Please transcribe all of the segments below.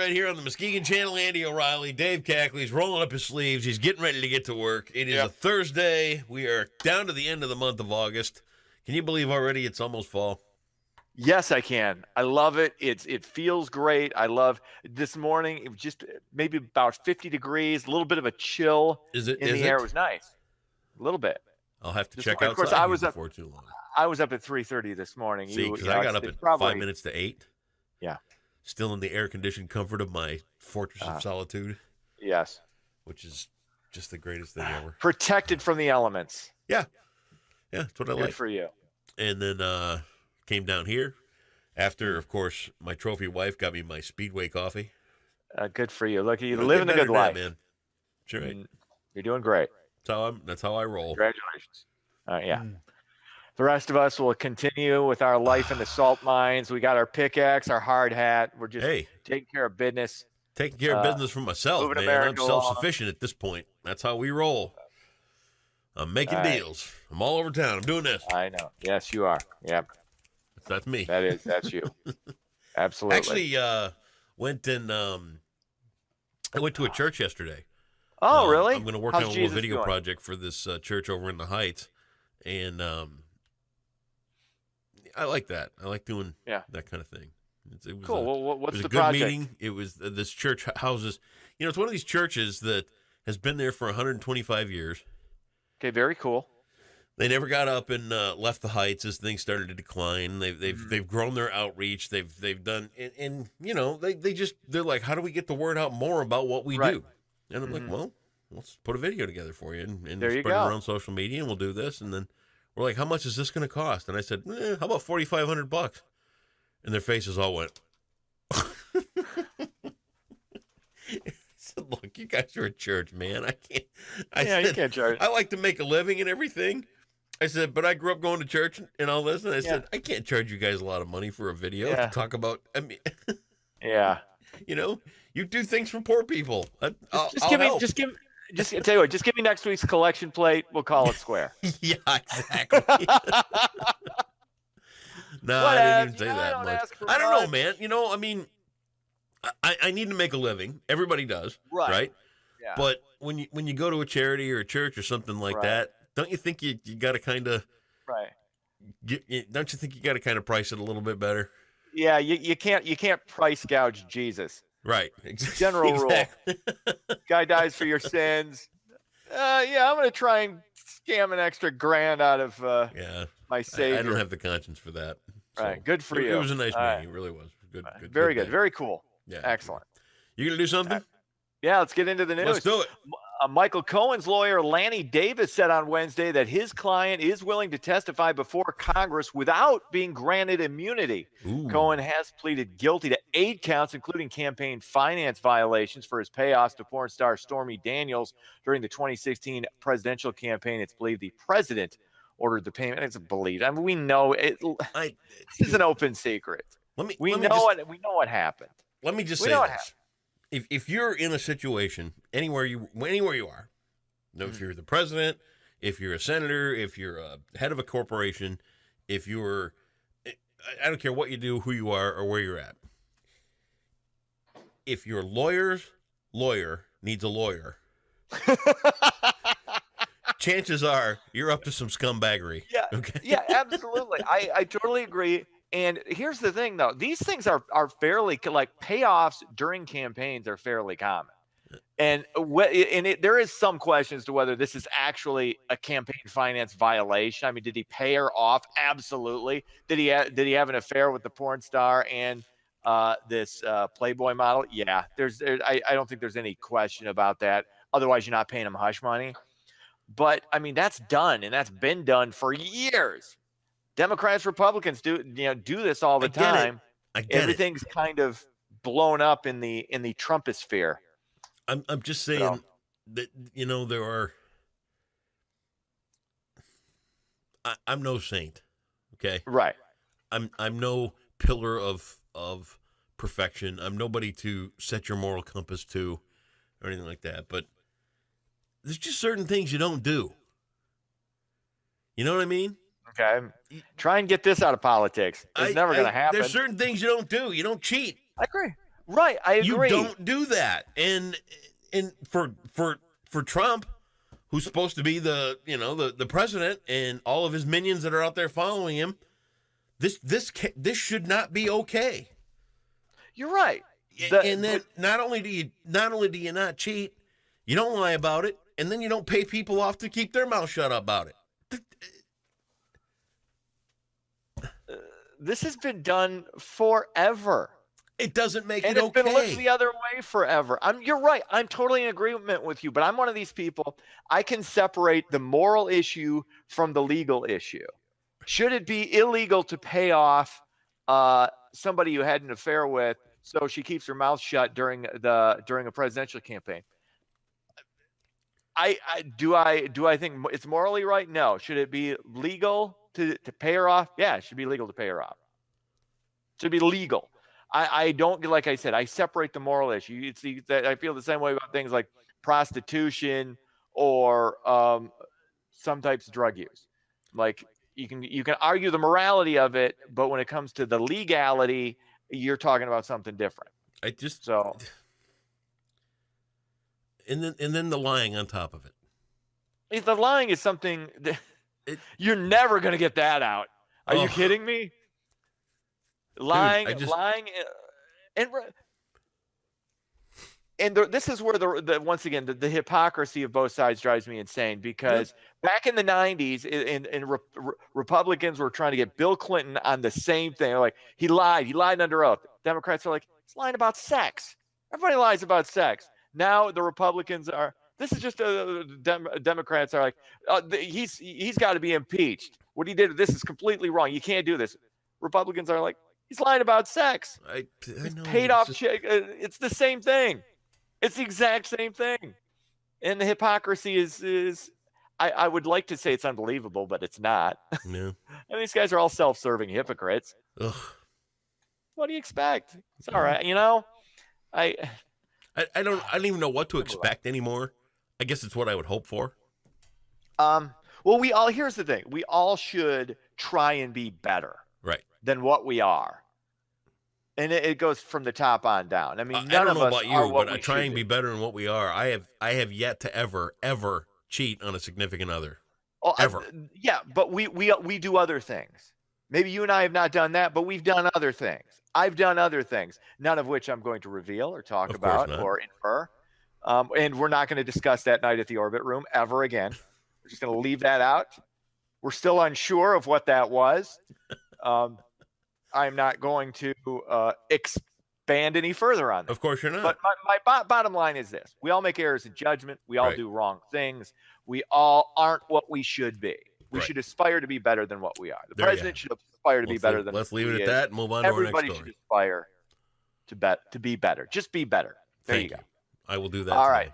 right here on the Muskegon Channel. Andy O'Reilly, Dave Cackley's rolling up his sleeves. He's getting ready to get to work. It is a Thursday. We are down to the end of the month of August. Can you believe already it's almost fall? Yes, I can. I love it. It feels great. I love this morning. It was just maybe about 50 degrees, a little bit of a chill in the air. It was nice. A little bit. I'll have to check outside. Of course, I was before too long. I was up at 3:30 this morning. See, because I got up at 5 minutes to 8. Yeah. Still in the air-conditioned comfort of my fortress of solitude. Yes. Which is just the greatest thing ever. Protected from the elements. Yeah. Yeah, that's what I like. Good for you. And then came down here after, of course, my trophy wife got me my Speedway coffee. Good for you. Look, you're living a good life, man. That's right. You're doing great. That's how I roll. Congratulations. Yeah. The rest of us will continue with our life in the salt mines. We got our pickaxe, our hard hat. We're just taking care of business. Taking care of business for myself, man. I'm self-sufficient at this point. That's how we roll. I'm making deals. I'm all over town. I'm doing this. I know. Yes, you are. Yep. That's me. That's you. Absolutely. Actually, I went to a church yesterday. Oh, really? I'm going to work on a little video project for this church over in the Heights, and I like that. I like doing that kind of thing. It was cool. What's it was the a good project? Meeting. It was this church houses. It's one of these churches that has been there for 125 years. Okay, very cool. They never got up and left the Heights as things started to decline. They've grown their outreach. They've done and they're like, how do we get the word out more about what we do? And I'm like, well, let's put a video together for you and there you spread go. it around social media, and we'll do this. And then we're like, how much is this going to cost? And I said, how about $4,500? And their faces all went. I said, look, you guys are a church, man. I can't. You can't charge. I like to make a living and everything. I said, but I grew up going to church and all this, and I said, I can't charge you guys a lot of money for a video to talk about. I mean, you do things for poor people. Just tell you what, just give me next week's collection plate. We'll call it square. Yeah, exactly. No, I didn't even say that much. I don't know, man. I mean, I need to make a living. Everybody does, right? Yeah. But when you go to a charity or a church or something like that, don't you think you got to kind of don't you think you got to kind of price it a little bit better? Yeah, you can't price gouge Jesus. Right. General rule. Guy dies for your sins. I'm going to try and scam an extra $1,000 out of my Savior. I don't have the conscience for that. Right. Good for you. It was a nice meeting. It really was. Good. Very good. Very cool. Yeah. Excellent. You going to do something? Yeah, let's get into the news. Let's do it. Michael Cohen's lawyer, Lanny Davis, said on Wednesday that his client is willing to testify before Congress without being granted immunity. Ooh. Cohen has pleaded guilty to 8 counts, including campaign finance violations for his payoffs to porn star Stormy Daniels during the 2016 presidential campaign. It's believed the president ordered the payment. It's believed. I mean, we know it. This is an open secret. We know what happened. Let me just say this. If you're in a situation anywhere you are, if you're the president, if you're a senator, if you're a head of a corporation, I don't care what you do, who you are, or where you're at. If your lawyer's lawyer needs a lawyer, chances are you're up to some scumbaggery. Yeah. Okay? Yeah, absolutely. I totally agree. And here's the thing, though. These things are fairly, like, payoffs during campaigns are fairly common. And there is some question as to whether this is actually a campaign finance violation. I mean, did he pay her off? Absolutely. Did he have an affair with the porn star and this Playboy model? Yeah. I don't think there's any question about that. Otherwise, you're not paying him hush money. But, I mean, that's done, and that's been done for years. Democrats, Republicans do this all the time. Everything's kind of blown up in the Trumposphere. I'm just saying that there are. I'm no saint, okay? Right. I'm no pillar of perfection. I'm nobody to set your moral compass to, or anything like that. But there's just certain things you don't do. You know what I mean? Okay. Try and get this out of politics. It's never going to happen. There's certain things you don't do. You don't cheat. I agree. Right, I agree. You don't do that. And for Trump, who's supposed to be the president, and all of his minions that are out there following him, this should not be okay. You're right. And then not only do you not cheat, you don't lie about it, and then you don't pay people off to keep their mouth shut about it. This has been done forever. It doesn't make and it it's okay. been looked the other way forever. You're right. I'm totally in agreement with you, but I'm one of these people. I can separate the moral issue from the legal issue. Should it be illegal to pay off somebody you had an affair with so she keeps her mouth shut during a presidential campaign? Do I think it's morally right? No. Should it be legal to pay her off? Yeah, it should be legal to pay her off. It should be legal. I don't, like I said, I separate the moral issue. I feel the same way about things like prostitution or some types of drug use. Like you can argue the morality of it, but when it comes to the legality, you're talking about something different. And then the lying on top of it. If the lying is something that you're never going to get that out. Are you kidding me? Lying, this is where once again the hypocrisy of both sides drives me insane, because back in the 90s, Republicans were trying to get Bill Clinton on the same thing. They're like, he lied under oath. Democrats are like, he's lying about sex. Everybody lies about sex. Now the Republicans are. This is just Democrats are like, he's got to be impeached. What he did, this is completely wrong. You can't do this. Republicans are like, he's lying about sex. I know, paid off check. It's the same thing. It's the exact same thing. And the hypocrisy is I would like to say it's unbelievable, but it's not. Yeah. And these guys are all self-serving hypocrites. Ugh. What do you expect? It's all right. I don't even know what to expect anymore. I guess it's what I would hope for. Well, here's the thing. We all should try and be better. Right. Than what we are. And it goes from the top on down. I mean, none of us about you, but I try and be better than what we are. I have yet to ever cheat on a significant other. Oh, ever. Yeah, but we do other things. Maybe you and I have not done that, but we've done other things. I've done other things, none of which I'm going to reveal or talk about or infer. And we're not going to discuss that night at the Orbit Room ever again. We're just going to leave that out. We're still unsure of what that was. I'm not going to expand any further on that. Of course you're not. But my bottom line is this. We all make errors in judgment. We all do wrong things. We all aren't what we should be. We should aspire to be better than what we are. The president should aspire to be better than Let's leave it at that and move on to our next story. Everybody should aspire to be better. Just be better. There you go. I will do that. All right.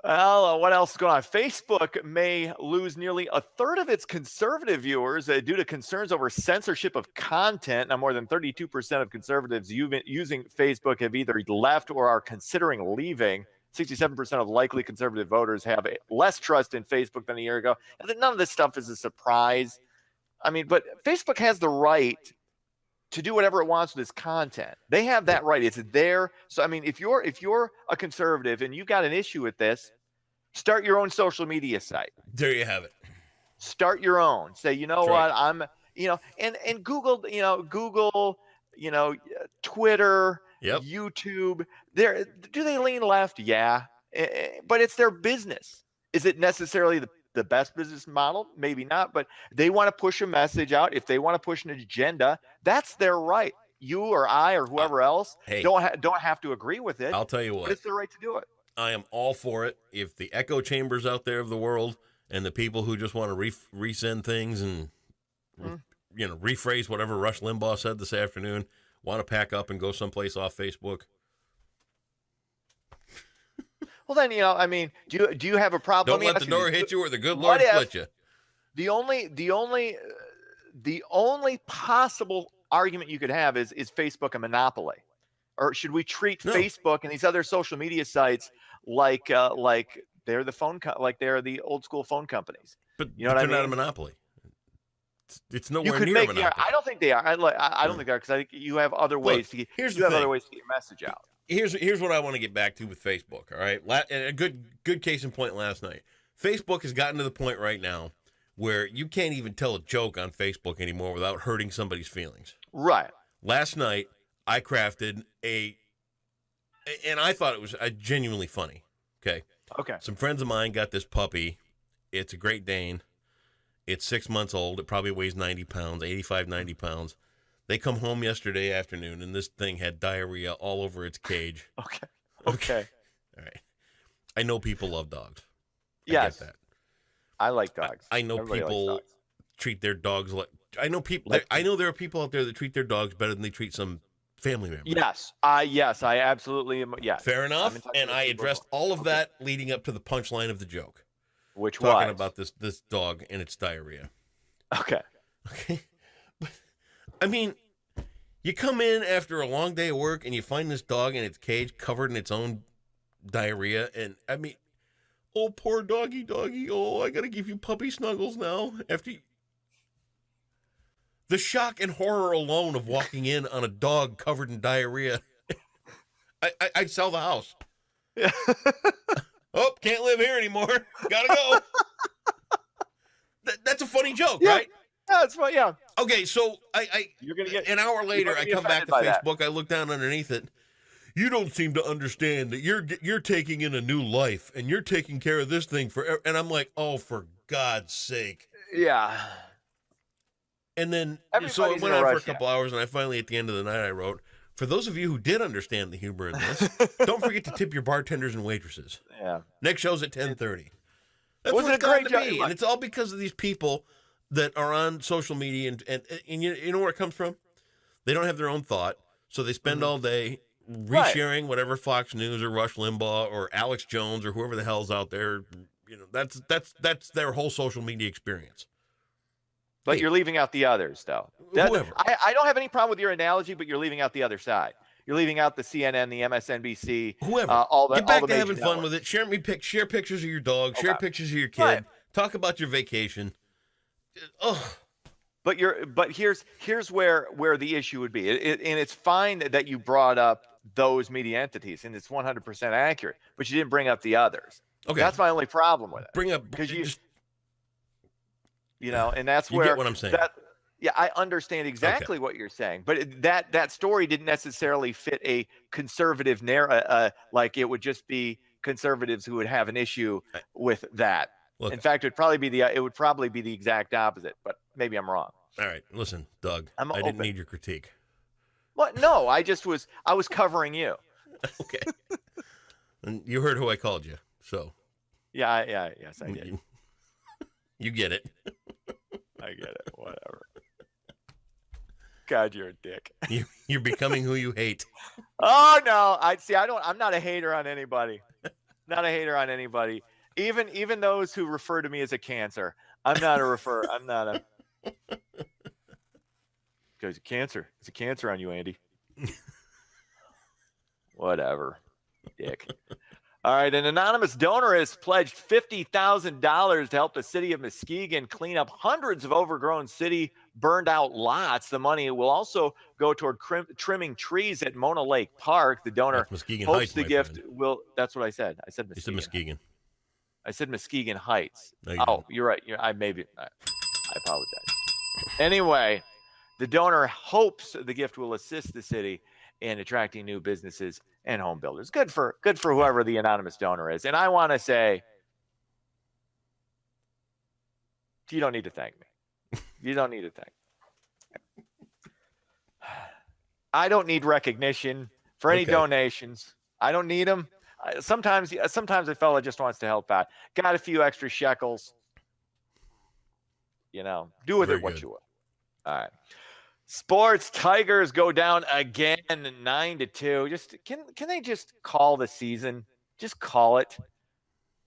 Well, what else is going on? Facebook may lose nearly a third of its conservative viewers due to concerns over censorship of content. Now, more than 32% of conservatives using Facebook have either left or are considering leaving. 67% of likely conservative voters have less trust in Facebook than a year ago. And none of this stuff is a surprise. I mean, but Facebook has the right to do whatever it wants with its content. They have that right. It's there. So, I mean, if you're a conservative and you've got an issue with this, start your own social media site. There you have it. Start your own. Say, you know what? I'm, and Google, Google, Twitter, YouTube. Do they lean left? Yeah. But it's their business. Is it necessarily the best business model? Maybe not, but they want to push a message out. If they want to push an agenda, that's their right. You or I or whoever else don't have to agree with it. I'll tell you what. But it's their right to do it. I am all for it. If the echo chambers out there of the world and the people who just want to resend things and rephrase whatever Rush Limbaugh said this afternoon want to pack up and go someplace off Facebook. Well, then, do you have a problem? Don't let the door hit you or the good Lord split you. The only possible argument you could have is Facebook a monopoly? Or should we treat Facebook and these other social media sites like they're the they're the old school phone companies? But they're not a monopoly. It's You nowhere could near make. a Yeah, monopoly. I don't think they are. I don't think they are because I think you have other ways to get. Here's You the have other thing. ways to get your message out. Here's what I want to get back to with Facebook. All right, and a good case in point last night. Facebook has gotten to the point right now where you can't even tell a joke on Facebook anymore without hurting somebody's feelings. Right. Last night, I crafted and I thought it was genuinely funny. Okay. Okay. Some friends of mine got this puppy. It's a Great Dane. It's 6 months old. It probably weighs 90 pounds, 85, 90 pounds. They come home yesterday afternoon, and this thing had diarrhea all over its cage. Okay. Okay. All right. I know people love dogs. Yes. I get that. I like dogs. I know Everybody likes people dogs. treat their dogs like. I know people. Like- I know there are people out there that treat their dogs better than they treat some family members. Yes. Yes, I absolutely am. Yes. Fair I'm enough. in touch And with I people. addressed all of Okay. that leading up to the punchline of the joke, Which talking was about this dog and its diarrhea. Okay. Okay. But, I mean, you come in after a long day of work and you find this dog in its cage covered in its own diarrhea. And I mean, oh, poor doggy. Oh, I got to give you puppy snuggles now. The shock and horror alone of walking in on a dog covered in diarrhea. I'd sell the house. Yeah. Oh, can't live here anymore. Gotta go. That's a funny joke, Yeah. right? Yeah, it's fine. Yeah. Okay, so You're gonna get an hour later, gonna I be come back to offended by that. Facebook. I look down underneath it. You don't seem to understand that you're taking in a new life and you're taking care of this thing forever. And I'm like, oh, for God's sake. Yeah. And then so it Everybody's went in a on for a rush, yeah. couple hours, and I finally, at the end of the night, I wrote, for those of you who did understand the humor in this, don't forget to tip your bartenders and waitresses. Yeah. Next show's at 10:30. That's Wasn't what a it's gotten great to job? be, and it's all because of these people that are on social media, and you know where it comes from? They don't have their own thought, so they spend all day Right. resharing whatever Fox News or Rush Limbaugh or Alex Jones or whoever the hell's out there. You know, that's their whole social media experience. But Hey. you're leaving out the others, though. Whoever. I don't have any problem with your analogy, but you're leaving out the other side. You're leaving out the CNN, the MSNBC, Whoever. all the Get back all the to major having fun networks. with it. Share pictures of your dog. Share Okay. pictures of your kid. Right. Talk about your vacation. Ugh. But here's where the issue would be, and it's fine that you brought up those media entities, and it's 100% accurate, but you didn't bring up the others. Okay. That's my only problem with it, Bring up because you just and that's you where get what I'm saying. yeah, I understand exactly what you're saying, but that story didn't necessarily fit a conservative narrative. Like it would just be conservatives who would have an issue with that. Look, In fact, it would probably be the exact opposite, but maybe I'm wrong. all right, listen, Doug. I'm I didn't open. need your critique. What? No, I was covering you. Okay. And you heard who I called you, so Yeah, yes, I did. you get it. I get it. Whatever. God, you're a dick. You're becoming who you hate. Oh no, I'm not a hater on anybody. Not a hater on anybody. Even those who refer to me as a cancer. I'm not a because cancer. It's a cancer on you, Andy. Whatever. Dick. All right, an anonymous donor has pledged $50,000 to help the city of Muskegon clean up hundreds of overgrown city burned out lots. The money will also go toward trimming trees at Mona Lake Park. The donor That's Muskegon hopes Heights, the my gift friend. will. That's what I said. I said You said Muskegon. Muskegon. I said Muskegon Heights. No, you Oh, didn't. you're right. I apologize. Anyway, the donor hopes the gift will assist the city in attracting new businesses and home builders. Good for whoever the anonymous donor is. And I want to say, you don't need to thank me. You don't need to thank me. I don't need recognition for any Okay. donations. I don't need them. Sometimes a fella just wants to help out. Got a few extra shekels. Do with Very it what good. you will. All right. Sports, Tigers go down again 9-2. Just can they just call the season? Just call it.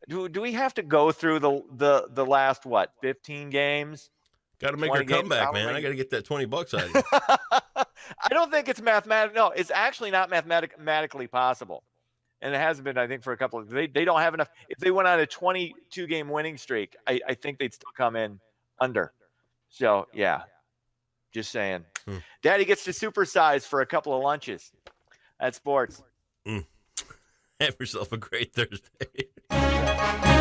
Do we have to go through the last 15 games? Got to make 20 her games, comeback, how man. many- I got to get that $20 out of you. I don't think it's mathematical. No, it's actually not mathematically possible. And it hasn't been, I think, for a couple of they don't have enough. If they went on a 22 game winning streak, I think they'd still come in under. So yeah, just saying. Hmm. Daddy gets to supersize for a couple of lunches. That's sports. Have yourself a great Thursday.